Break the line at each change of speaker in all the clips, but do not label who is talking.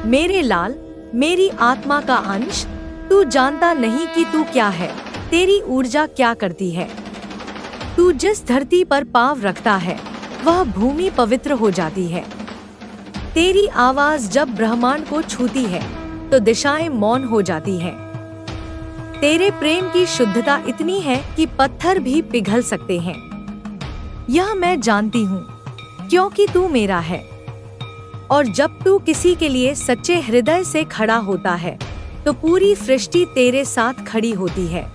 मेरे लाल, मेरी आत्मा का अंश, तू जानता नहीं कि तू क्या है, तेरी ऊर्जा क्या करती है। तू जिस धरती पर पाँव रखता है वह भूमि पवित्र हो जाती है। तेरी आवाज जब ब्रह्मांड को छूती है तो दिशाएं मौन हो जाती हैं। तेरे प्रेम की शुद्धता इतनी है कि पत्थर भी पिघल सकते हैं। यह मैं जानती हूँ क्योंकि तू मेरा है। और जब तू किसी के लिए सच्चे हृदय से खड़ा होता है तो पूरी सृष्टि तेरे साथ खड़ी होती है।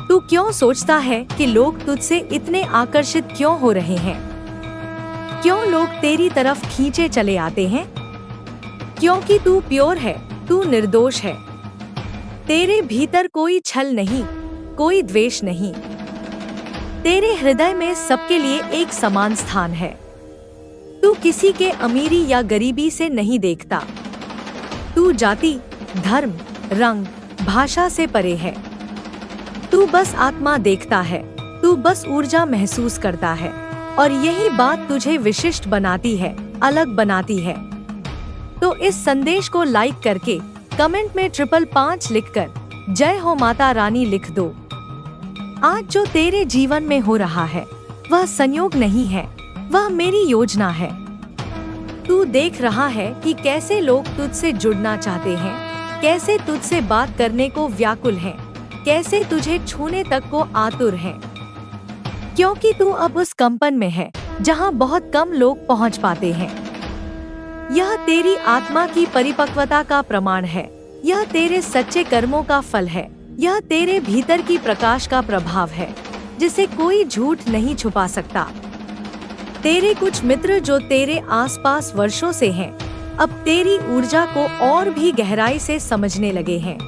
तू क्यों सोचता है कि लोग तुझसे इतने आकर्षित क्यों हो रहे हैं? क्यों लोग तेरी तरफ खींचे चले आते हैं? क्योंकि तू प्योर है, तू निर्दोष है। तेरे भीतर कोई छल नहीं, कोई द्वेष नहीं। तेरे हृदय में सबके लिए एक समान स्थान है। तू किसी के अमीरी या गरीबी से नहीं देखता। तू जाति, धर्म, रंग, भाषा से परे है। तू बस आत्मा देखता है, तू बस ऊर्जा महसूस करता है। और यही बात तुझे विशिष्ट बनाती है, अलग बनाती है। तो इस संदेश को लाइक करके कमेंट में 555 लिखकर जय हो माता रानी लिख दो। आज जो तेरे जीवन में हो रहा है वह संयोग नहीं है, वह मेरी योजना है। तू देख रहा है कि कैसे लोग तुझसे जुड़ना चाहते हैं, कैसे तुझसे बात करने को व्याकुल हैं, कैसे तुझे छूने तक को आतुर हैं। क्योंकि तू अब उस कंपन में है जहां बहुत कम लोग पहुंच पाते हैं। यह तेरी आत्मा की परिपक्वता का प्रमाण है। यह तेरे सच्चे कर्मों का फल है। यह तेरे भीतर की प्रकाश का प्रभाव है जिसे कोई झूठ नहीं छुपा सकता। तेरे कुछ मित्र जो तेरे आसपास वर्षों से हैं, अब तेरी ऊर्जा को और भी गहराई से समझने लगे हैं।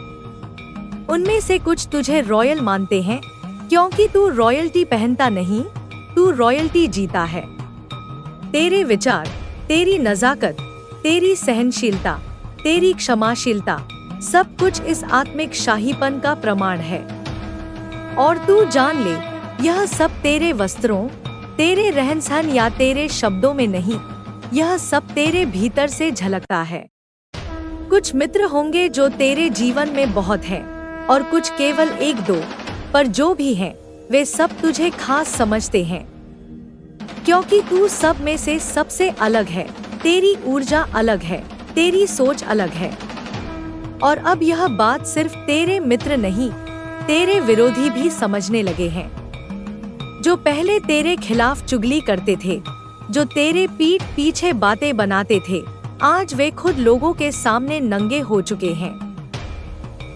उनमें से कुछ तुझे रॉयल मानते हैं क्योंकि तू रॉयल्टी पहनता नहीं, तू रॉयल्टी जीता है। तेरे विचार, तेरी नजाकत, तेरी सहनशीलता, तेरी क्षमाशीलता, सब कुछ इस आत्मिक शाहीपन का प्रमाण है। और तू जान ले, यह सब तेरे वस्त्रों, तेरे रहन-सहन या तेरे शब्दों में नहीं, यह सब तेरे भीतर से झलकता है। कुछ मित्र होंगे जो तेरे जीवन में बहुत हैं और कुछ केवल 1-2, पर जो भी हैं वे सब तुझे खास समझते हैं क्योंकि तू सब में से सबसे अलग है। तेरी ऊर्जा अलग है, तेरी सोच अलग है। और अब यह बात सिर्फ तेरे मित्र नहीं, तेरे विरोधी भी समझने लगे हैं। जो पहले तेरे खिलाफ चुगली करते थे, जो तेरे पीठ पीछे बातें बनाते थे, आज वे खुद लोगों के सामने नंगे हो चुके हैं।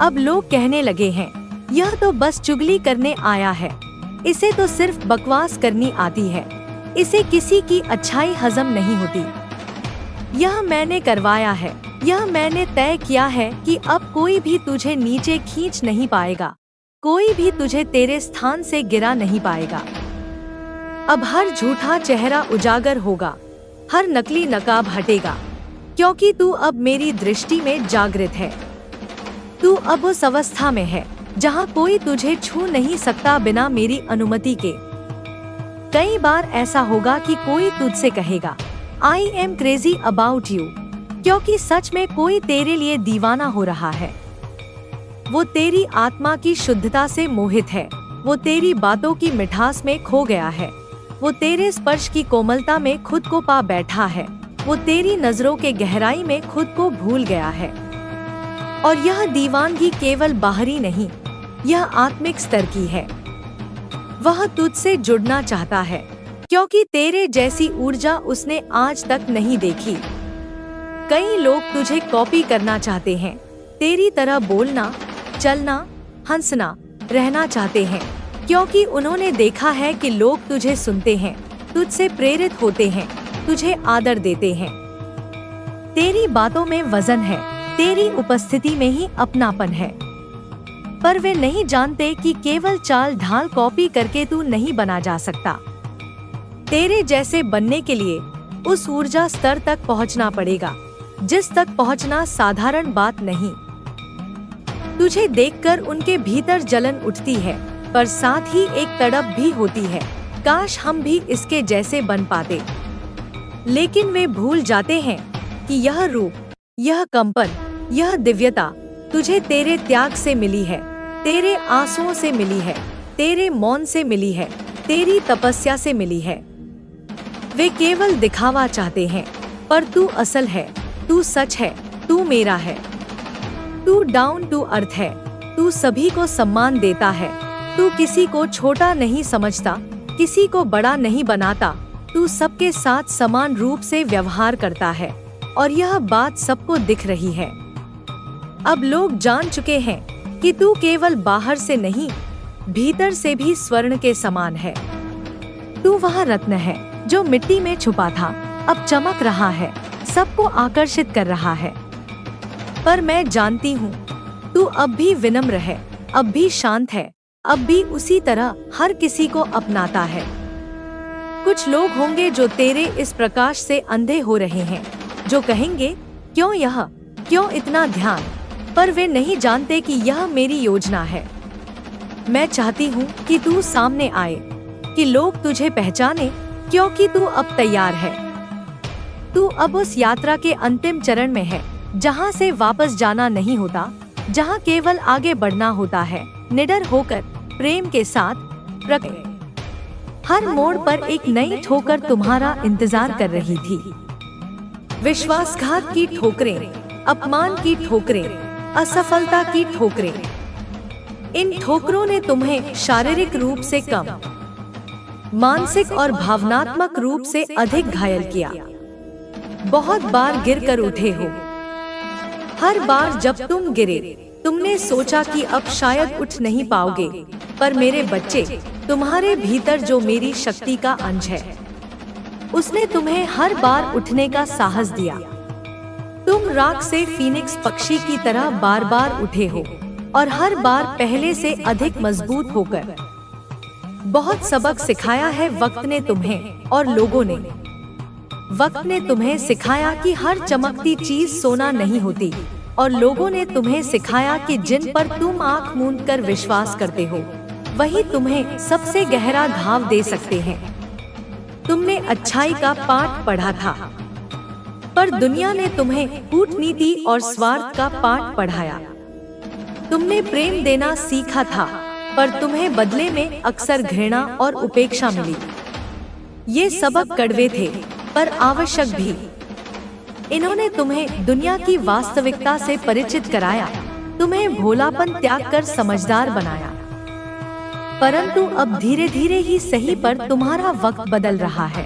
अब लोग कहने लगे हैं, यह तो बस चुगली करने आया है, इसे तो सिर्फ बकवास करनी आती है, इसे किसी की अच्छाई हजम नहीं होती। यह मैंने करवाया है, यह मैंने तय किया है कि अब कोई भी तुझे नीचे खींच नहीं पाएगा, कोई भी तुझे तेरे स्थान से गिरा नहीं पाएगा। अब हर झूठा चेहरा उजागर होगा, हर नकली नकाब हटेगा, क्योंकि तू अब मेरी दृष्टि में जागृत है। तू अब उस अवस्था में है जहां कोई तुझे छू नहीं सकता बिना मेरी अनुमति के। कई बार ऐसा होगा कि कोई तुझसे कहेगा, I am crazy about you, क्योंकि सच में कोई तेरे लिए दीवाना हो रहा है। वो तेरी आत्मा की शुद्धता से मोहित है, वो तेरी बातों की मिठास में खो गया है, वो तेरे स्पर्श की कोमलता में खुद को पा बैठा है, वो तेरी नजरों के गहराई में खुद को भूल गया है। और यह दीवानगी केवल बाहरी नहीं, यह आत्मिक स्तर की है। वह तुझसे जुड़ना चाहता है क्योंकि तेरे जैसी ऊर्जा उसने आज तक नहीं देखी। कई लोग तुझे कॉपी करना चाहते हैं, तेरी तरह बोलना, चलना, हंसना, रहना चाहते हैं, क्योंकि उन्होंने देखा है कि लोग तुझे सुनते हैं, तुझसे प्रेरित होते हैं, तुझे आदर देते हैं। तेरी बातों में वजन है, तेरी उपस्थिति में ही अपनापन है। पर वे नहीं जानते कि केवल चाल ढाल कॉपी करके तू नहीं बना जा सकता। तेरे जैसे बनने के लिए उस ऊर्जा स्तर तक पहुंचना पड़ेगा जिस तक पहुंचना साधारण बात नहीं। तुझे देखकर उनके भीतर जलन उठती है, पर साथ ही एक तड़प भी होती है, काश हम भी इसके जैसे बन पाते। लेकिन वे भूल जाते हैं कि यह रूप यह कंपन, यह दिव्यता तुझे तेरे त्याग से मिली है, तेरे आंसुओं से मिली है, तेरे मौन से मिली है, तेरी तपस्या से मिली है। वे केवल दिखावा चाहते हैं, पर तू असल है, तू सच है, तू मेरा है। तू डाउन टू अर्थ है, तू सभी को सम्मान देता है, तू किसी को छोटा नहीं समझता, किसी को बड़ा नहीं बनाता, तू सबके साथ समान रूप से व्यवहार करता है और यह बात सबको दिख रही है। अब लोग जान चुके हैं कि तू केवल बाहर से नहीं, भीतर से भी स्वर्ण के समान है। तू वह रत्न है जो मिट्टी में छुपा था, अब चमक रहा है, सबको आकर्षित कर रहा है। पर मैं जानती हूँ तू अब भी विनम्र है, अब भी शांत है, अब भी उसी तरह हर किसी को अपनाता है। कुछ लोग होंगे जो तेरे इस प्रकाश से अंधे हो रहे हैं, जो कहेंगे क्यों यह, क्यों इतना ध्यान, पर वे नहीं जानते कि यह मेरी योजना है। मैं चाहती हूँ कि तू सामने आए, कि लोग तुझे पहचाने, क्योंकि तू अब तैयार है। तू अब उस यात्रा के अंतिम चरण में है, जहाँ से वापस जाना नहीं होता, जहाँ केवल आगे बढ़ना होता है, निडर होकर, प्रेम के साथ, प्रकृति। हर मोड़ पर एक नई ठोकर तुम्हारा इंतजार कर रही थी। विश्वासघात की ठोकरें, अपमान की ठोकरें, असफलता की ठोकरें। इन ठोकरों ने तुम्हें शारीरिक रूप से कम, मानसिक और भावनात्मक रूप से अधिक घायल किया। बहुत बार गिरकर उठे हो। हर बार जब तुम गिरे, तुमने सोचा कि अब शायद उठ नहीं पाओगे, पर मेरे बच्चे, तुम्हारे भीतर जो मेरी शक्ति का अंश है, उसने तुम्हें हर बार उठने का साहस दिया। तुम राख से फीनिक्स पक्षी की तरह बार बार उठे हो और हर बार पहले से अधिक मजबूत होकर। बहुत सबक सिखाया है वक्त ने तुम्हें और लोगों ने। वक्त ने तुम्हें सिखाया कि हर चमकती चीज सोना नहीं होती, और लोगों ने तुम्हें सिखाया कि जिन पर तुम आंख मूंद कर विश्वास करते हो, वही तुम्हें सबसे गहरा घाव दे सकते हैं। तुमने अच्छाई का पाठ पढ़ा था, पर दुनिया ने तुम्हें कूटनीति और स्वार्थ का पाठ पढ़ाया। तुमने प्रेम देना सीखा था, पर तुम्हें बदले में अक्सर घृणा और उपेक्षा मिली। ये सबक कड़वे थे, पर आवश्यक भी। इन्होंने तुम्हें दुनिया की वास्तविकता से परिचित कराया, तुम्हें भोलापन त्याग कर समझदार बनाया। परंतु अब धीरे धीरे ही सही पर तुम्हारा वक्त बदल रहा है।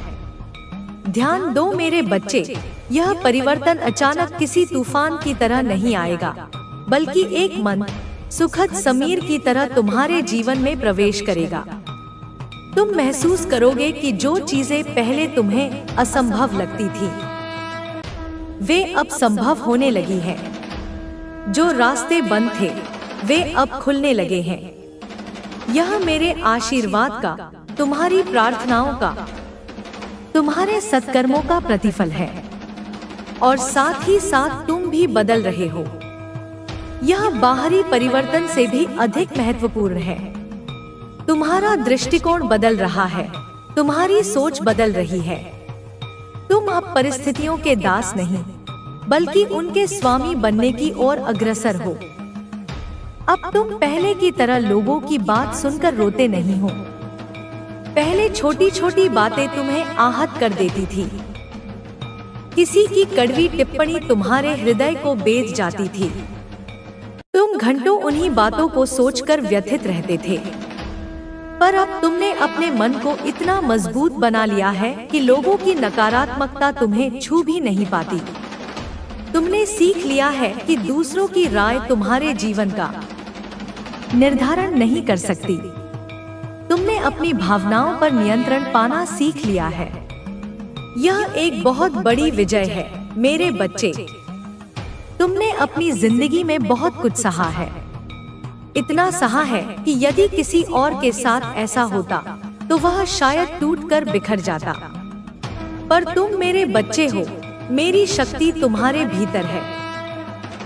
ध्यान दो मेरे बच्चे, यह परिवर्तन अचानक किसी तूफान की तरह नहीं आएगा, बल्कि एक मन सुखद समीर की तरह तुम्हारे जीवन में प्रवेश करेगा। तुम महसूस करोगे कि जो चीजें पहले तुम्हें असंभव लगती थी, वे अब संभव होने लगी हैं। जो रास्ते बंद थे, वे अब खुलने लगे हैं। यह मेरे आशीर्वाद का, तुम्हारी प्रार्थनाओं का, तुम्हारे सत्कर्मों का प्रतिफल है। और साथ ही साथ तुम भी बदल रहे हो। यह बाहरी परिवर्तन से भी अधिक महत्वपूर्ण है। तुम्हारा दृष्टिकोण बदल रहा है, तुम्हारी सोच बदल रही है। तुम अब परिस्थितियों के दास नहीं, बल्कि उनके स्वामी बनने की ओर अग्रसर हो। अब तुम पहले की तरह लोगों की बात सुनकर रोते नहीं हो। पहले छोटी छोटी बातें तुम्हें आहत कर देती थी। किसी की कड़वी टिप्पणी तुम्हारे हृदय को बेच जाती थी। तुम घंटों उन्हीं बातों को सोचकर व्यथित रहते थे। पर अब तुमने अपने मन को इतना मजबूत बना लिया है कि लोगों की नकारात्मकता तुम्हें छू भी नहीं पाती। तुमने सीख लिया है कि दूसरों की राय तुम्हारे जीवन का निर्धारण नहीं कर सकती। तुमने अपनी भावनाओं पर नियंत्रण पाना सीख लिया है। यह एक बहुत बड़ी विजय है मेरे बच्चे। तुमने अपनी जिंदगी में बहुत कुछ सहा है। इतना सहा है कि यदि किसी और के साथ ऐसा होता तो वह शायद टूटकर बिखर जाता। पर तुम मेरे बच्चे हो, मेरी शक्ति तुम्हारे भीतर है।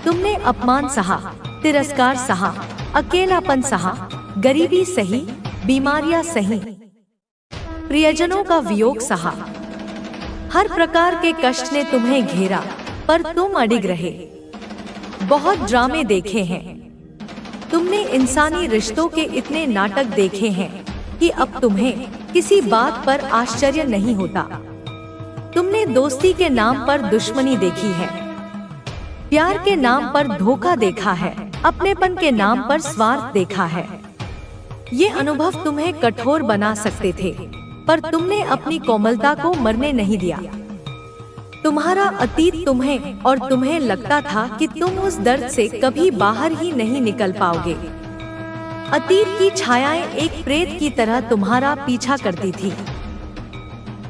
तुमने अपमान सहा, तिरस्कार सहा, अकेलापन सहा, गरीबी सही, बीमारियां सही, प्रियजनों का वियोग सहा। हर प्रकार के कष्ट ने तुम्हें घेरा, पर तुम अडिग रहे। बहुत ड्रामे देखे हैं, तुमने इंसानी रिश्तों के इतने नाटक देखे हैं कि अब तुम्हें किसी बात पर आश्चर्य नहीं होता। तुमने दोस्ती के नाम पर दुश्मनी देखी है, प्यार के नाम पर धोखा देखा है, अपनेपन के नाम पर स्वार्थ देखा है। ये अनुभव तुम्हें कठोर बना सकते थे, पर तुमने अपनी कोमलता को मरने नहीं दिया। तुम्हारा अतीत तुम्हें लगता था कि तुम उस दर्द से कभी बाहर ही नहीं निकल पाओगे। अतीत की छायाएं एक प्रेत की तरह तुम्हारा पीछा करती थी।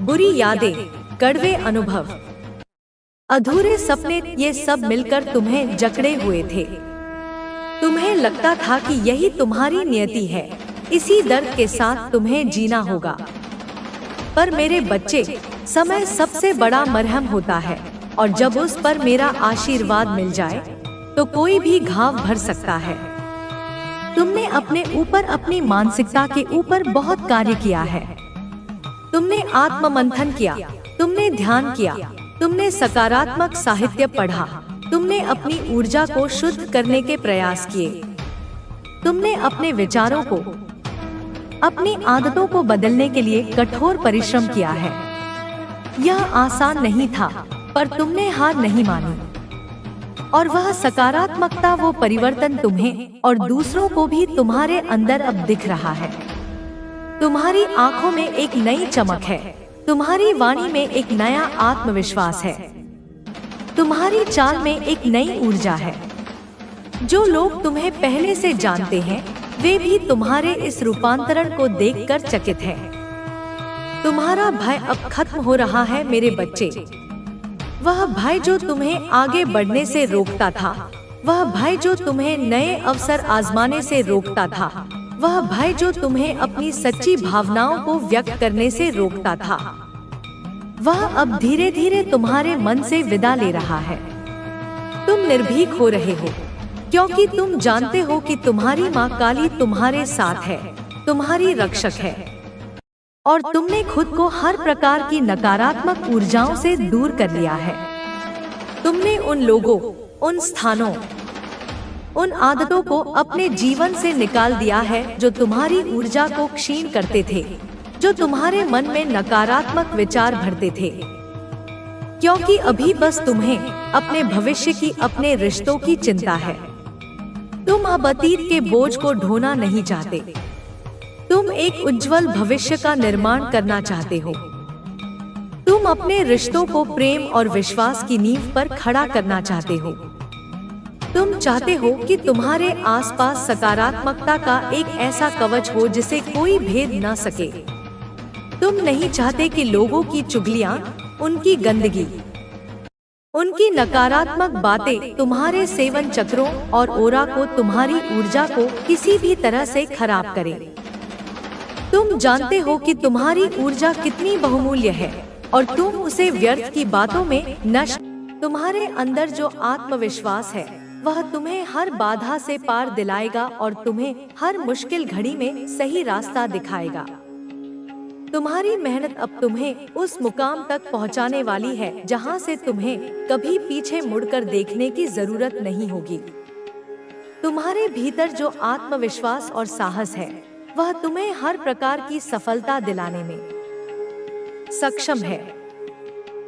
बुरी यादें, कड़वे अनुभव, अधूरे सपने, ये सब मिलकर तुम्हें जकड़े हुए थे। तुम्हें लगता था कि यही तुम्हारी नियति है, इसी दर्द के साथ तुम्हें जीना होगा। पर मेरे बच्चे, समय सबसे बड़ा मरहम होता है, और जब उस पर मेरा आशीर्वाद मिल जाए तो कोई भी घाव भर सकता है। तुमने अपने ऊपर, अपनी मानसिकता के ऊपर बहुत कार्य किया है। तुमने आत्ममंथन किया, तुमने ध्यान किया, तुमने सकारात्मक साहित्य पढ़ा, तुमने अपनी ऊर्जा को शुद्ध करने के प्रयास किए। तुमने अपने विचारों को, अपनी आदतों को बदलने के लिए कठोर परिश्रम किया है। यह आसान नहीं था, पर तुमने हार नहीं मानी। और वह सकारात्मकता, वो परिवर्तन तुम्हें और दूसरों को भी तुम्हारे अंदर अब दिख रहा है। तुम्हारी आंखों में एक नई चमक है, तुम्हारी वाणी में एक नया आत्मविश्वास है, तुम्हारी चाल में एक नई ऊर्जा है। जो लोग तुम्हें पहले से जानते हैं, वे भी तुम्हारे इस रूपांतरण को देखकर चकित हैं। तुम्हारा भय अब खत्म हो रहा है मेरे बच्चे। वह भय जो तुम्हें आगे बढ़ने से रोकता था, वह भय जो तुम्हें नए अवसर आजमाने से रोकता था, वह भय जो तुम्हें अपनी सच्ची भावनाओं को व्यक्त करने से रोकता था, वह अब धीरे धीरे तुम्हारे मन से विदा ले रहा है। तुम निर्भीक हो रहे हो, क्योंकि तुम जानते हो कि तुम्हारी माँ काली तुम्हारे साथ है, तुम्हारी रक्षक है। और तुमने खुद को हर प्रकार की नकारात्मक ऊर्जाओं से दूर कर लिया है। तुमने उन लोगों, उन स्थानों, उन आदतों को अपने जीवन से निकाल दिया है जो तुम्हारी ऊर्जा को क्षीण करते थे, जो तुम्हारे मन में नकारात्मक विचार भरते थे। क्योंकि अभी बस तुम्हें अपने भविष्य की, अपने रिश्तों की चिंता है। तुम अब अतीत के बोझ को ढोना नहीं चाहते। तुम एक उज्जवल भविष्य का निर्माण करना चाहते हो। तुम अपने रिश्तों को प्रेम और विश्वास की नींव पर खड़ा करना चाहते हो। तुम चाहते हो कि तुम्हारे आसपास सकारात्मकता का एक ऐसा कवच हो जिसे कोई भेद न सके। तुम नहीं चाहते कि लोगों की चुगलियां, उनकी गंदगी, उनकी नकारात्मक बातें तुम्हारे सेवन चक्रों और ओरा को, तुम्हारी ऊर्जा को किसी भी तरह से खराब करें। तुम जानते हो कि तुम्हारी ऊर्जा कितनी बहुमूल्य है और तुम उसे व्यर्थ की बातों में नष्ट। तुम्हारे अंदर जो आत्मविश्वास है, वह तुम्हें हर बाधा से पार दिलाएगा और तुम्हें हर मुश्किल घड़ी में सही रास्ता दिखाएगा। तुम्हारी मेहनत अब तुम्हें उस मुकाम तक पहुंचाने वाली है जहां से तुम्हें कभी पीछे मुड़कर देखने की जरूरत नहीं होगी। तुम्हारे भीतर जो आत्मविश्वास और साहस है, वह तुम्हें हर प्रकार की सफलता दिलाने में सक्षम है।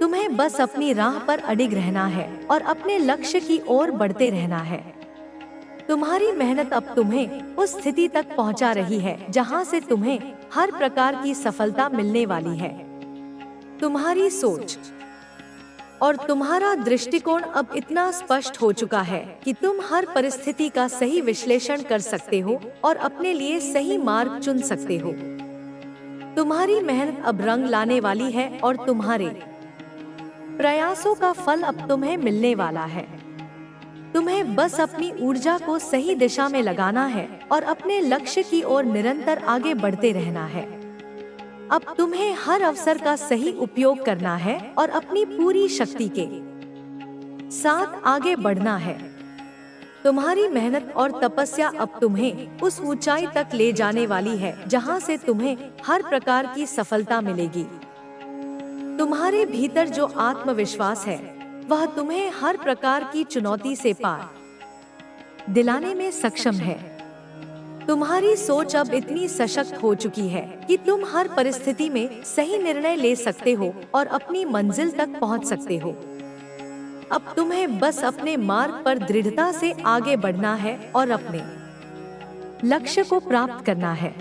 तुम्हें बस अपनी राह पर अडिग रहना है और अपने लक्ष्य की ओर बढ़ते रहना है। तुम्हारी मेहनत अब तुम्हें उस स्थिति तक पहुंचा रही है जहां से तुम्हें हर प्रकार की सफलता मिलने वाली है। तुम्हारी सोच और तुम्हारा दृष्टिकोण अब इतना स्पष्ट हो चुका है कि तुम हर परिस्थिति का सही विश्लेषण कर सकते हो और अपने लिए सही मार्ग चुन सकते हो। तुम्हारी मेहनत अब रंग लाने वाली है और तुम्हारे प्रयासों का फल अब तुम्हें मिलने वाला है। तुम्हें बस अपनी ऊर्जा को सही दिशा में लगाना है और अपने लक्ष्य की ओर निरंतर आगे बढ़ते रहना है। अब तुम्हें हर अवसर का सही उपयोग करना है और अपनी पूरी शक्ति के साथ आगे बढ़ना है। तुम्हारी मेहनत और तपस्या अब तुम्हें उस ऊंचाई तक ले जाने वाली है जहां से तुम्हें हर प्रकार की सफलता मिलेगी। तुम्हारे भीतर जो आत्मविश्वास है, वह तुम्हें हर प्रकार की चुनौती से पार दिलाने में सक्षम है। तुम्हारी सोच अब इतनी सशक्त हो चुकी है कि तुम हर परिस्थिति में सही निर्णय ले सकते हो और अपनी मंजिल तक पहुंच सकते हो। अब तुम्हें बस अपने मार्ग पर दृढ़ता से आगे बढ़ना है और अपने लक्ष्य को प्राप्त करना है।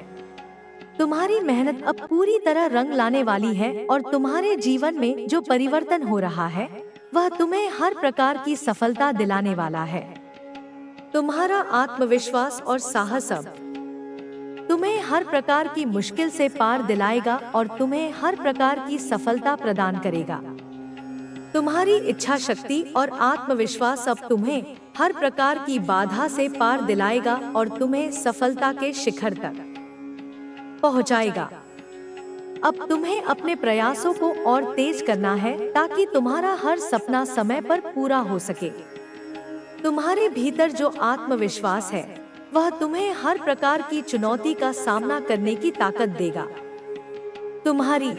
तुम्हारी मेहनत अब पूरी तरह रंग लाने वाली है और तुम्हारे जीवन में जो परिवर्तन हो रहा है वह तुम्हें हर प्रकार की सफलता दिलाने वाला है। तुम्हारा आत्मविश्वास और साहस अब तुम्हें हर प्रकार की मुश्किल से पार दिलाएगा और तुम्हें हर प्रकार की सफलता प्रदान करेगा। तुम्हारी इच्छा शक्ति और आत्मविश्वास अब तुम्हें हर प्रकार की बाधा से पार दिलाएगा और तुम्हें सफलता के शिखर तक पहुंचाएगा। अब तुम्हें अपने प्रयासों को और तेज करना है ताकि तुम्हारा हर सपना समय पर पूरा हो सके। तुम्हारे भीतर जो आत्मविश्वास है वह तुम्हें हर प्रकार की चुनौती का सामना करने की ताकत देगा। तुम्हारी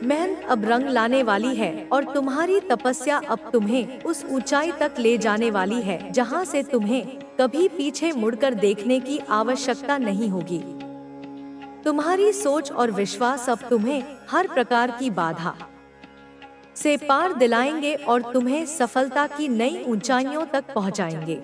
मेहनत अब रंग लाने वाली है और तुम्हारी तपस्या अब तुम्हें उस ऊंचाई तक ले जाने वाली है जहां से तुम्हें कभी पीछे मुड़कर देखने की आवश्यकता नहीं होगी। तुम्हारी सोच और विश्वास अब तुम्हें हर प्रकार की बाधा से पार दिलाएंगे और तुम्हें सफलता की नई ऊंचाइयों तक पहुंचाएंगे।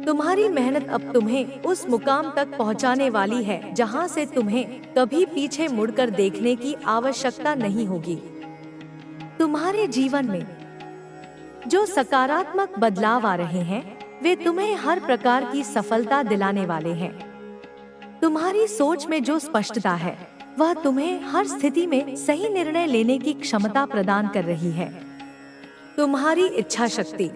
तुम्हारी मेहनत अब तुम्हें उस मुकाम तक पहुंचाने वाली है जहां से तुम्हें कभी पीछे मुड़कर देखने की आवश्यकता नहीं होगी। तुम्हारे जीवन में जो सकारात्मक बदलाव आ रहे हैं वे तुम्हें हर प्रकार की सफलता दिलाने वाले हैं। तुम्हारी सोच में जो स्पष्टता है वह तुम्हें हर स्थिति में सही निर्णय लेने की क्षमता प्रदान कर रही है। तुम्हारी इच्छा शक्ति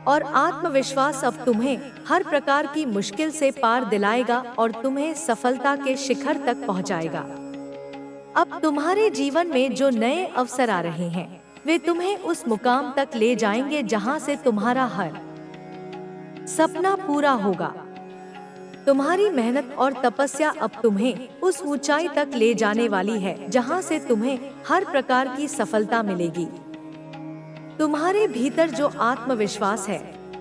और आत्मविश्वास अब तुम्हें हर प्रकार की मुश्किल से पार दिलाएगा और तुम्हें सफलता के शिखर तक पहुंचाएगा। अब तुम्हारे जीवन में जो नए अवसर आ रहे हैं वे तुम्हें उस मुकाम तक ले जाएंगे जहां से तुम्हारा हर सपना पूरा होगा। तुम्हारी मेहनत और तपस्या अब तुम्हें उस ऊंचाई तक ले जाने वाली है जहां से तुम्हें हर प्रकार की सफलता मिलेगी। तुम्हारे भीतर जो आत्मविश्वास है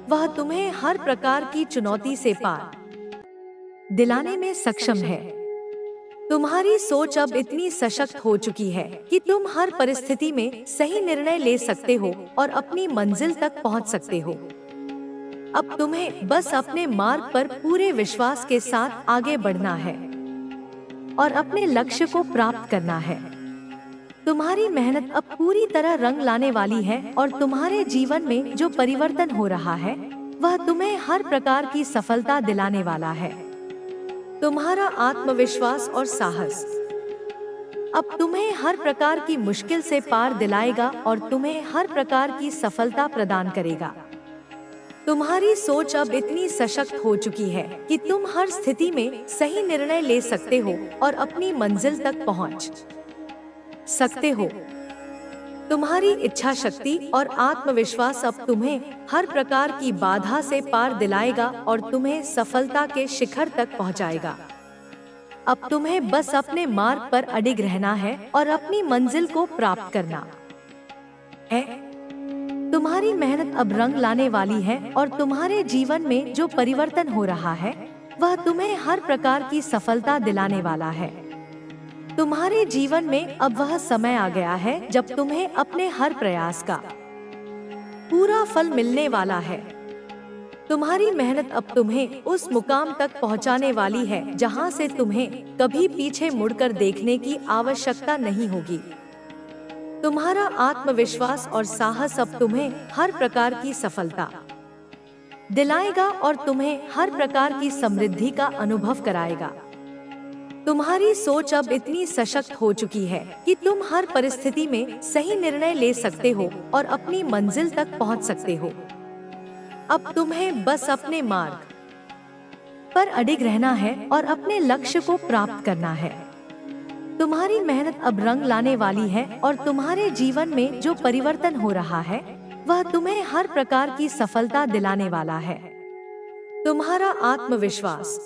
वह तुम्हें हर प्रकार की चुनौती से पार दिलाने में सक्षम है। तुम्हारी सोच अब इतनी सशक्त हो चुकी है कि तुम हर परिस्थिति में सही निर्णय ले सकते हो और अपनी मंजिल तक पहुंच सकते हो। अब तुम्हें बस अपने मार्ग पर पूरे विश्वास के साथ आगे बढ़ना है और अपने लक्ष्य को प्राप्त करना है। तुम्हारी मेहनत अब पूरी तरह रंग लाने वाली है और तुम्हारे जीवन में जो परिवर्तन हो रहा है वह तुम्हें हर प्रकार की सफलता दिलाने वाला है। तुम्हारा आत्मविश्वास और साहस अब तुम्हें हर प्रकार की मुश्किल से पार दिलाएगा और तुम्हें हर प्रकार की सफलता प्रदान करेगा। तुम्हारी सोच अब इतनी सशक्त हो चुकी है कि तुम हर स्थिति में सही निर्णय ले सकते हो और अपनी मंजिल तक पहुंच सकते हो। तुम्हारी इच्छा शक्ति और आत्मविश्वास अब तुम्हें हर प्रकार की बाधा से पार दिलाएगा और तुम्हें सफलता के शिखर तक पहुंचाएगा। अब तुम्हें बस अपने मार्ग पर अडिग रहना है और अपनी मंजिल को प्राप्त करना है। तुम्हारी मेहनत अब रंग लाने वाली है और तुम्हारे जीवन में जो परिवर्तन हो रहा है वह तुम्हें हर प्रकार की सफलता दिलाने वाला है। तुम्हारे जीवन में अब वह समय आ गया है जब तुम्हें अपने हर प्रयास का पूरा फल मिलने वाला है। तुम्हारी मेहनत अब तुम्हें उस मुकाम तक पहुंचाने वाली है जहां से तुम्हें कभी पीछे मुड़कर देखने की आवश्यकता नहीं होगी। तुम्हारा आत्मविश्वास और साहस अब तुम्हें हर प्रकार की सफलता दिलाएगा और तुम्हें हर प्रकार की समृद्धि का अनुभव कराएगा। तुम्हारी सोच अब इतनी सशक्त हो चुकी है कि तुम हर परिस्थिति में सही निर्णय ले सकते हो और अपनी मंजिल तक पहुंच सकते हो। अब तुम्हें बस अपने मार्ग पर अडिग रहना है और अपने लक्ष्य को प्राप्त करना है। तुम्हारी मेहनत अब रंग लाने वाली है और तुम्हारे जीवन में जो परिवर्तन हो रहा है वह तुम्हें हर प्रकार की सफलता दिलाने वाला है। तुम्हारा आत्मविश्वास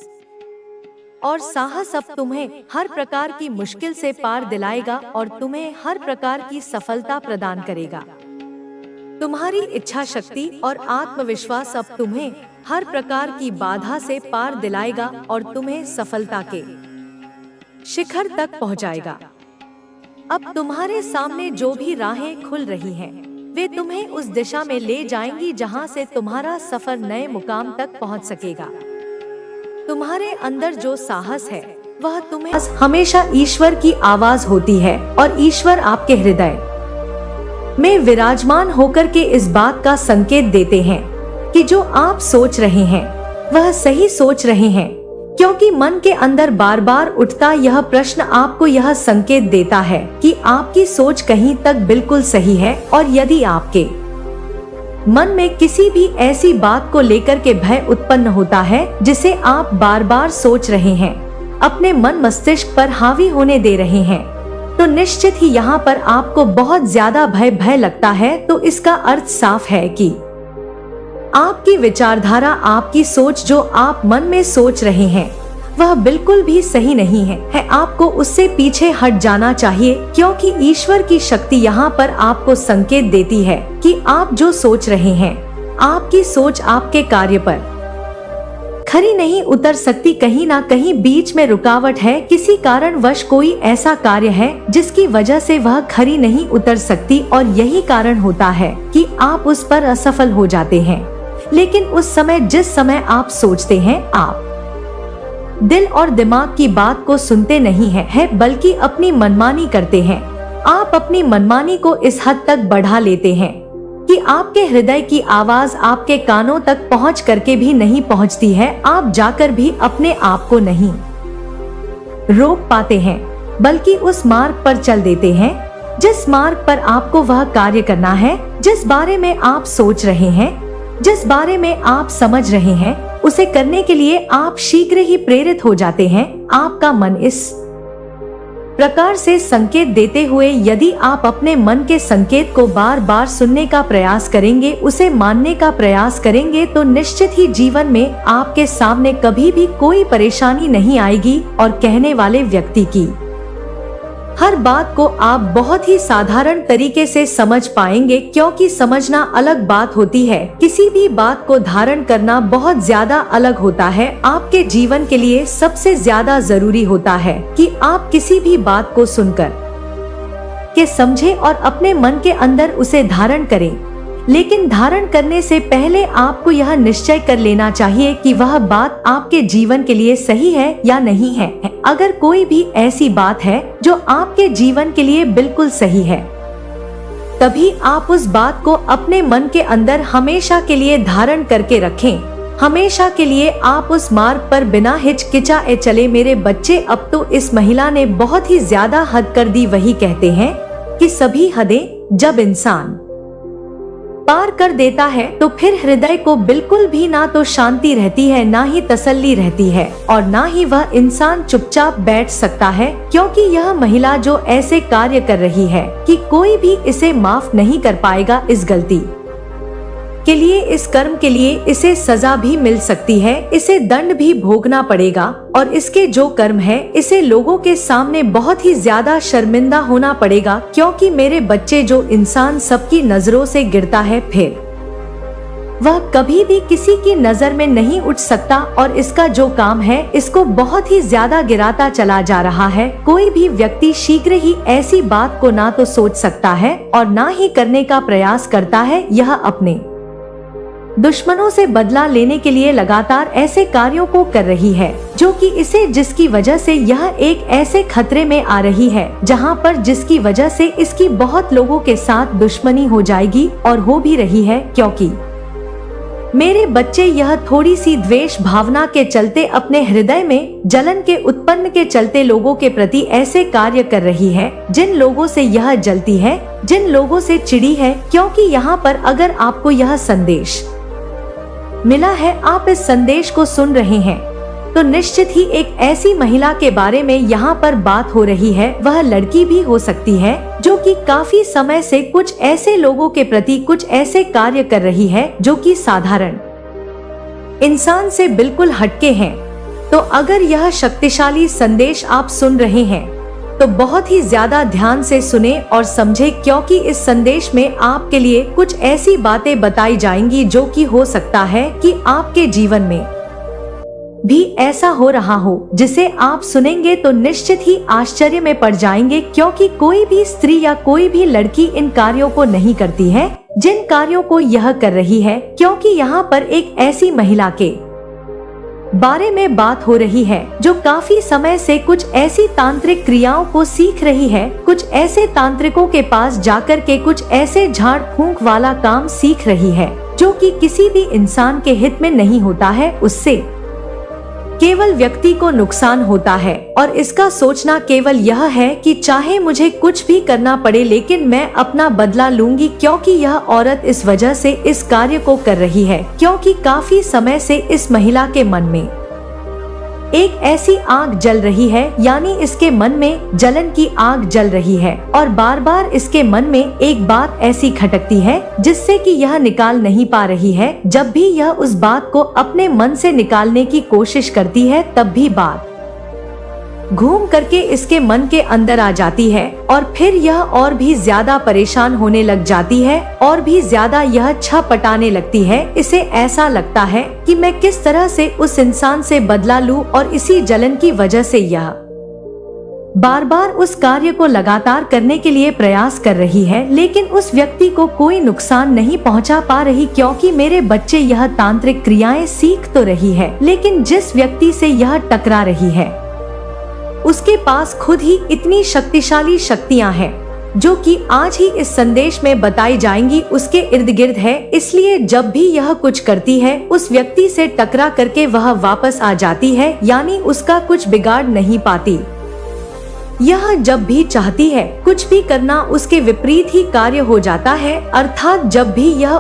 और साहस अब तुम्हें हर प्रकार की मुश्किल से पार दिलाएगा और तुम्हें हर प्रकार की सफलता प्रदान करेगा। तुम्हारी इच्छा शक्ति और आत्मविश्वास अब तुम्हें हर प्रकार की बाधा से पार दिलाएगा और तुम्हें सफलता के शिखर तक पहुंचाएगा। अब तुम्हारे सामने जो भी राहें खुल रही हैं, वे तुम्हें उस दिशा में ले जाएंगी जहां से तुम्हारा सफर नए मुकाम तक पहुंच सकेगा। तुम्हारे अंदर जो साहस है वह तुम्हें हमेशा ईश्वर की आवाज होती है और ईश्वर आपके हृदय में विराजमान होकर के इस बात का संकेत देते हैं कि जो आप सोच रहे हैं वह सही सोच रहे हैं, क्योंकि मन के अंदर बार बार उठता यह प्रश्न आपको यह संकेत देता है कि आपकी सोच कहीं तक बिल्कुल सही है। और यदि आपके मन में किसी भी ऐसी बात को लेकर के भय उत्पन्न होता है जिसे आप बार बार सोच रहे हैं, अपने मन मस्तिष्क पर हावी होने दे रहे हैं, तो निश्चित ही यहाँ पर आपको बहुत ज्यादा भय लगता है। तो इसका अर्थ साफ है कि आपकी विचारधारा, आपकी सोच जो आप मन में सोच रहे हैं वह बिल्कुल भी सही नहीं है। आपको उससे पीछे हट जाना चाहिए, क्योंकि ईश्वर की शक्ति यहाँ पर आपको संकेत देती है कि आप जो सोच रहे हैं, आपकी सोच आपके कार्य पर खरी नहीं उतर सकती। कहीं ना कहीं बीच में रुकावट है, किसी कारणवश कोई ऐसा कार्य है जिसकी वजह से वह खरी नहीं उतर सकती, और यही कारण होता है कि आप उस पर असफल हो जाते हैं। लेकिन उस समय, जिस समय आप सोचते हैं, आप दिल और दिमाग की बात को सुनते नहीं है, बल्कि अपनी मनमानी करते हैं। आप अपनी मनमानी को इस हद तक बढ़ा लेते हैं कि आपके हृदय की आवाज आपके कानों तक पहुंच करके भी नहीं पहुंचती है। आप जाकर भी अपने आप को नहीं रोक पाते हैं, बल्कि उस मार्ग पर चल देते हैं जिस मार्ग पर आपको वह कार्य करना है, जिस बारे में आप सोच रहे हैं, जिस बारे में आप समझ रहे हैं, उसे करने के लिए आप शीघ्र ही प्रेरित हो जाते हैं। आपका मन इस प्रकार से संकेत देते हुए, यदि आप अपने मन के संकेत को बार बार सुनने का प्रयास करेंगे, उसे मानने का प्रयास करेंगे, तो निश्चित ही जीवन में आपके सामने कभी भी कोई परेशानी नहीं आएगी। और कहने वाले व्यक्ति की हर बात को आप बहुत ही साधारण तरीके से समझ पाएंगे, क्योंकि समझना अलग बात होती है, किसी भी बात को धारण करना बहुत ज्यादा अलग होता है। आपके जीवन के लिए सबसे ज्यादा जरूरी होता है कि आप किसी भी बात को सुनकर के समझें और अपने मन के अंदर उसे धारण करें। लेकिन धारण करने से पहले आपको यह निश्चय कर लेना चाहिए कि वह बात आपके जीवन के लिए सही है या नहीं है। अगर कोई भी ऐसी बात है जो आपके जीवन के लिए बिल्कुल सही है, तभी आप उस बात को अपने मन के अंदर हमेशा के लिए धारण करके रखें। हमेशा के लिए आप उस मार्ग पर बिना हिचकिचाए चले। मेरे बच्चे, अब तो इस महिला ने बहुत ही ज्यादा हद कर दी। वही कहते हैं कि सभी हदें जब इंसान पार कर देता है तो फिर हृदय को बिल्कुल भी ना तो शांति रहती है, ना ही तसल्ली रहती है, और ना ही वह इंसान चुपचाप बैठ सकता है। क्योंकि यह महिला जो ऐसे कार्य कर रही है कि कोई भी इसे माफ नहीं कर पाएगा। इस गलती के लिए, इस कर्म के लिए इसे सजा भी मिल सकती है, इसे दंड भी भोगना पड़ेगा, और इसके जो कर्म है इसे लोगों के सामने बहुत ही ज्यादा शर्मिंदा होना पड़ेगा। क्योंकि मेरे बच्चे, जो इंसान सबकी नजरों से गिरता है, फिर वह कभी भी किसी की नजर में नहीं उठ सकता, और इसका जो काम है इसको बहुत ही ज्यादा गिराता चला जा रहा है। कोई भी व्यक्ति शीघ्र ही ऐसी बात को ना तो सोच सकता है और ना ही करने का प्रयास करता है। यह अपने दुश्मनों से बदला लेने के लिए लगातार ऐसे कार्यों को कर रही है जो कि इसे, जिसकी वजह से यह एक ऐसे खतरे में आ रही है जहां पर जिसकी वजह से इसकी बहुत लोगों के साथ दुश्मनी हो जाएगी, और हो भी रही है। क्योंकि मेरे बच्चे, यह थोड़ी सी द्वेष भावना के चलते, अपने हृदय में जलन के उत्पन्न के चलते लोगों के प्रति ऐसे कार्य कर रही है। जिन लोगों से यह जलती है, जिन लोगों से चिड़ी है, क्योंकि यहाँ पर अगर आपको यह संदेश मिला है, आप इस संदेश को सुन रहे हैं, तो निश्चित ही एक ऐसी महिला के बारे में यहाँ पर बात हो रही है। वह लड़की भी हो सकती है जो कि काफी समय से कुछ ऐसे लोगों के प्रति कुछ ऐसे कार्य कर रही है जो कि साधारण इंसान से बिल्कुल हटके हैं। तो अगर यह शक्तिशाली संदेश आप सुन रहे हैं, तो बहुत ही ज्यादा ध्यान से सुने और समझे, क्योंकि इस संदेश में आपके लिए कुछ ऐसी बातें बताई जाएंगी जो कि हो सकता है कि आपके जीवन में भी ऐसा हो रहा हो, जिसे आप सुनेंगे तो निश्चित ही आश्चर्य में पड़ जाएंगे, क्योंकि कोई भी स्त्री या कोई भी लड़की इन कार्यों को नहीं करती है जिन कार्यों को यह कर रही है, क्योंकि यहाँ पर एक ऐसी महिला के बारे में बात हो रही है जो काफी समय से कुछ ऐसी तांत्रिक क्रियाओं को सीख रही है, कुछ ऐसे तांत्रिकों के पास जाकर के कुछ ऐसे झाड़ फूंक वाला काम सीख रही है जो कि किसी भी इंसान के हित में नहीं होता है, उससे केवल व्यक्ति को नुकसान होता है। और इसका सोचना केवल यह है कि चाहे मुझे कुछ भी करना पड़े लेकिन मैं अपना बदला लूंगी, क्योंकि यह औरत इस वजह से इस कार्य को कर रही है क्योंकि काफी समय से इस महिला के मन में एक ऐसी आग जल रही है, यानी इसके मन में जलन की आग जल रही है और बार बार इसके मन में एक बात ऐसी खटकती है जिससे कि यह निकाल नहीं पा रही है। जब भी यह उस बात को अपने मन से निकालने की कोशिश करती है तब भी बात घूम करके इसके मन के अंदर आ जाती है और फिर यह और भी ज्यादा परेशान होने लग जाती है और भी ज्यादा यह छटपटाने लगती है। इसे ऐसा लगता है कि मैं किस तरह से उस इंसान से बदला लूं, और इसी जलन की वजह से यह बार बार उस कार्य को लगातार करने के लिए प्रयास कर रही है, लेकिन उस व्यक्ति को कोई नुकसान नहीं पहुंचा पा रही, क्योंकि मेरे बच्चे यह तांत्रिक क्रियाएं सीख तो रही है लेकिन जिस व्यक्ति से यह टकरा रही है उसके पास खुद ही इतनी शक्तिशाली शक्तियां हैं जो कि आज ही इस संदेश में बताई जाएंगी उसके इर्द गिर्द है। इसलिए जब भी यह कुछ करती है उस व्यक्ति से टकरा करके वह वापस आ जाती है, यानी उसका कुछ बिगाड़ नहीं पाती। यह जब भी चाहती है कुछ भी करना उसके विपरीत ही कार्य हो जाता है, अर्थात जब भी यह